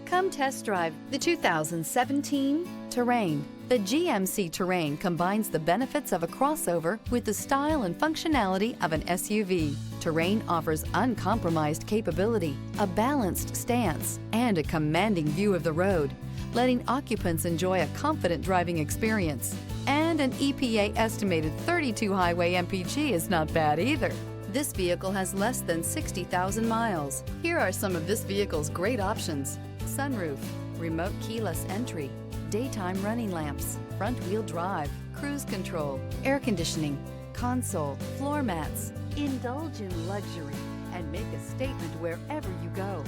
Come test drive the 2017 Terrain. The GMC Terrain combines the benefits of a crossover with the style and functionality of an SUV. Terrain offers uncompromised capability, a balanced stance, and a commanding view of the road, letting occupants enjoy a confident driving experience. And an EPA estimated 32 highway MPG is not bad either. This vehicle has less than 60,000 miles. Here are some of this vehicle's great options: sunroof, remote keyless entry, daytime running lamps, front-wheel drive, cruise control, air conditioning, console, floor mats. Indulge in luxury and make a statement wherever you go.